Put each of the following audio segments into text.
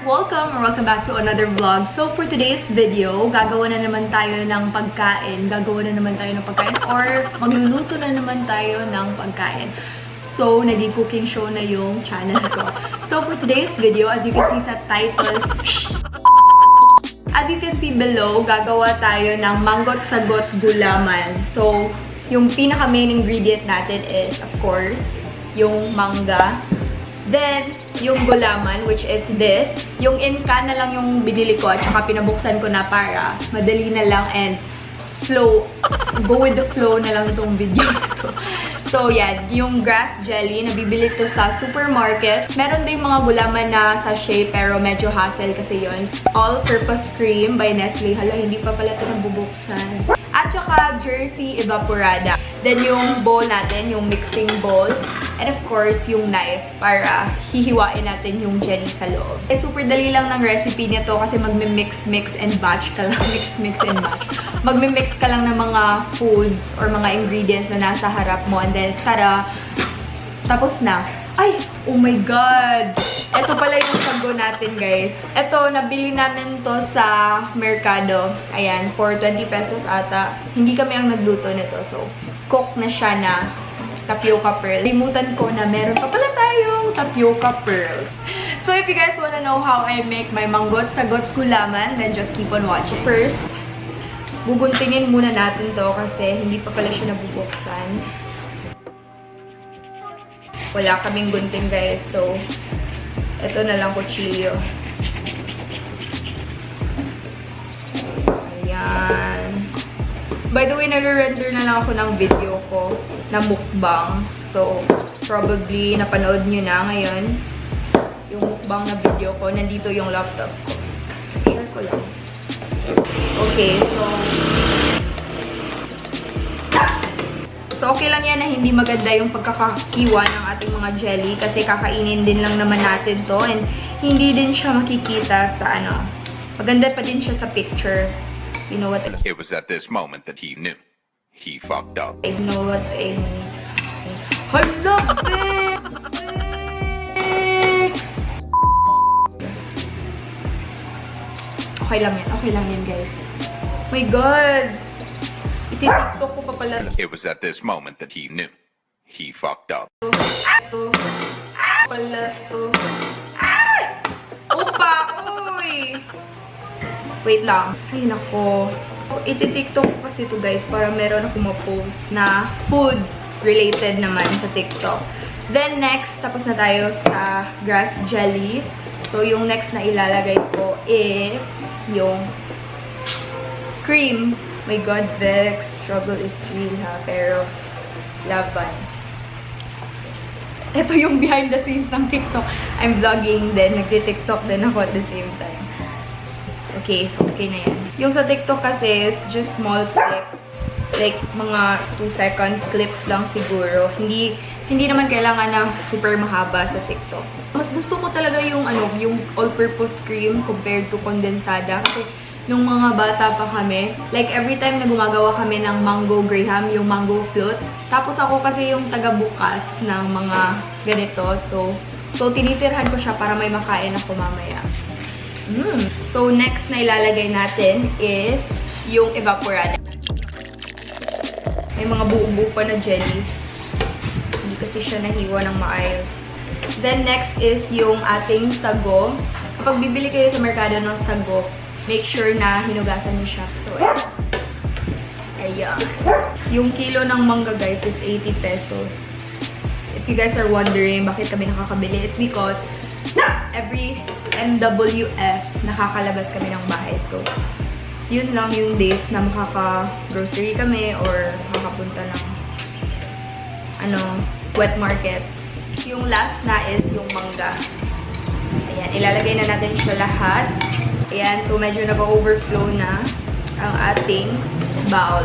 Welcome or welcome back to another vlog. So for today's video, gagawa na naman tayo ng pagkain. Or magluluto na naman tayo ng pagkain. So, naging cooking show na yung channel ko. So for today's video, as you can see sa title, as you can see below, gagawa tayo ng manggo't sagot gulaman. So, yung pinaka main ingredient natin is, of course, yung mangga. Then, yung gulaman, which is this. Yung in-can na lang yung binili ko at saka pinabuksan ko na para madali na lang and go with the flow na lang itong video nito. So, yan. Yung grass jelly, nabibili to sa supermarket. Meron din mga gulaman na sachet pero medyo hassle kasi yun. All-purpose cream by Nestle. Hala, hindi pa pala ito nabubuksan. At saka jersey evaporada. Then yung bowl natin, yung mixing bowl. And of course, yung knife para hihiwain natin yung jelly sa loob. Eh, super dali lang ng recipe nito kasi magmi-mix and batch ka lang. Mix and batch. Magmi-mix ka lang ng mga food or mga ingredients na nasa harap mo. And then, tara, tapos na. Ay! Oh my God! Ito pala yung sago natin, guys. Ito, nabili namin to sa merkado. Ayan, for 20 pesos ata. Hindi kami ang nagluto nito. So, cook na siya na tapioca pearl. Limutan ko na meron pa pala tayong tapioca pearls. So, if you guys wanna know how I make my manggo't sagot gulaman, then just keep on watching. First, buguntingin muna natin to kasi hindi pa pala siya nabubuksan. Wala kaming gunting, guys. So, ito na lang kutsilyo. Ayan. By the way, nag-render na lang ako ng video ko na mukbang. So, probably napanood nyo na ngayon. Yung mukbang na video ko. Nandito yung laptop ko. Share ko lang. Okay, So, okay lang yan na hindi maganda yung pagkakakiwa ng ating mga jelly kasi kakainin din lang naman natin to and hindi din siya makikita sa ano. Maganda pa din siya sa picture. You know what I mean? It was at this moment that he knew. He fucked up. You know what I mean? Hala, Fix! Okay lang yan, guys. Oh my God! Iti-tiktok ko pa pala. It was at this moment that he knew. He fucked up. Pala to. Opa! Uy! Wait lang. Ay, nako. Iti-tiktok ko kasi ito, guys, para meron ako ma-post na food related naman sa TikTok. Then, next, tapos na tayo sa grass jelly. So, yung next na ilalagay ko is yung cream. My God, Vex. Struggle is real, ha? Pero, laban. Ito yung behind the scenes ng TikTok. I'm vlogging din. Nagti-TikTok din ako at the same time. Okay, so okay na yan. Yung sa TikTok kasi is just small clips. Like, mga 2-second clips lang siguro. Hindi naman kailangan na super mahaba sa TikTok. Mas gusto ko talaga yung, yung all-purpose cream compared to kondensada. Kasi, nung mga bata pa kami, like every time na gumagawa kami ng mango graham, yung mango float. Tapos ako kasi yung taga-bukas ng mga ganito. So tinitirhan ko siya para may makain ako mamaya. So next na ilalagay natin is yung evaporada. May mga buo-buo pa na jelly. Hindi kasi siya nahiwa ng maayos. Then next is yung ating sago. Kapag bibili kayo sa merkado ng sago, make sure na hinugasan niyo siya. So, ayan. Yung kilo ng mangga, guys, is 80 pesos. If you guys are wondering bakit kami nakakabili, it's because every MWF, nakakalabas kami ng bahay. So, yun lang yung days na makaka-grocery kami or makakapunta ng wet market. Yung last na is yung mangga. Ayan, ilalagay na natin siya lahat. Ayan, so medyo nag-overflow na ang ating bowl.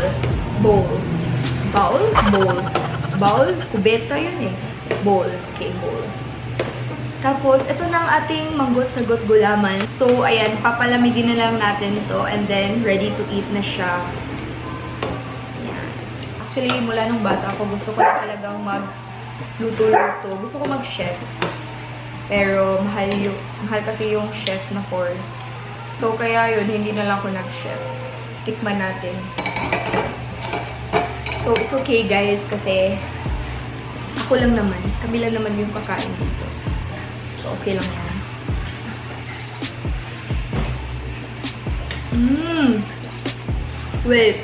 Kubeta yun eh. Bowl. Okay, bowl. Tapos, ito na ang ating manggo't sagot gulaman. So, ayan, papalamigin na lang natin to and then ready to eat na siya. Ayan. Actually, mula nung bata ako, gusto ko na talagang mag-luto-luto. Gusto ko mag-chef. Pero mahal kasi yung chef na course. So, kaya yun, hindi na lang ako nag-chef. Tikman natin. So, it's okay guys, kasi ako lang naman. Kami lang naman yung kakain dito. So, okay lang yan. Wait.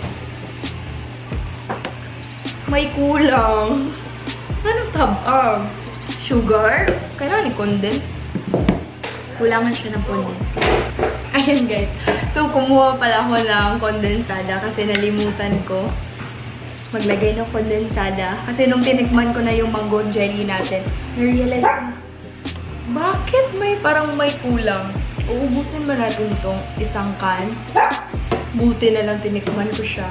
May kulang. Anong tabang? Sugar? Kailangan i-condense. Kulangan siya ng condense, guys. Ayan, guys. So, kumuha pala ako ng kondensada kasi nalimutan ko maglagay ng kondensada. Kasi nung tinikman ko na yung mango jelly natin, na-realize ko, bakit parang may kulang? Uubusin ba natin itong isang can? Buti na lang tinikman ko siya.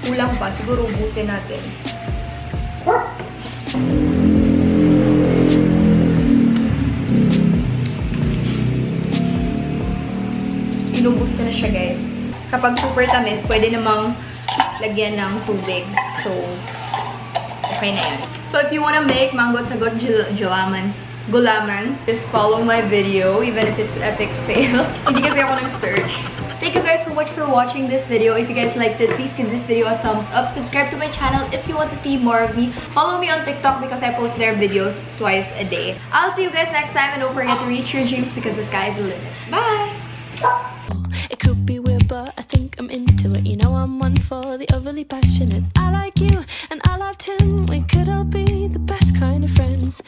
Kulang pa. Siguro ubusin natin. Inubos ko na siya, guys. Kapag super tamis, pwede namang lagyan ng tubig. So, okay na yan. So, if you wanna make mango sagot gulaman, just follow my video, even if it's epic fail. Hindi kasi ako nag-search. Thank you guys so much for watching this video. If you guys liked it, please give this video a thumbs up. Subscribe to my channel if you want to see more of me. Follow me on TikTok because I post their videos twice a day. I'll see you guys next time, and don't forget to reach your dreams because the sky is the limit. Bye! It could be weird, but I think I'm into it. You know I'm one for the overly passionate. I like you and I loved him. We could all be the best kind of friends.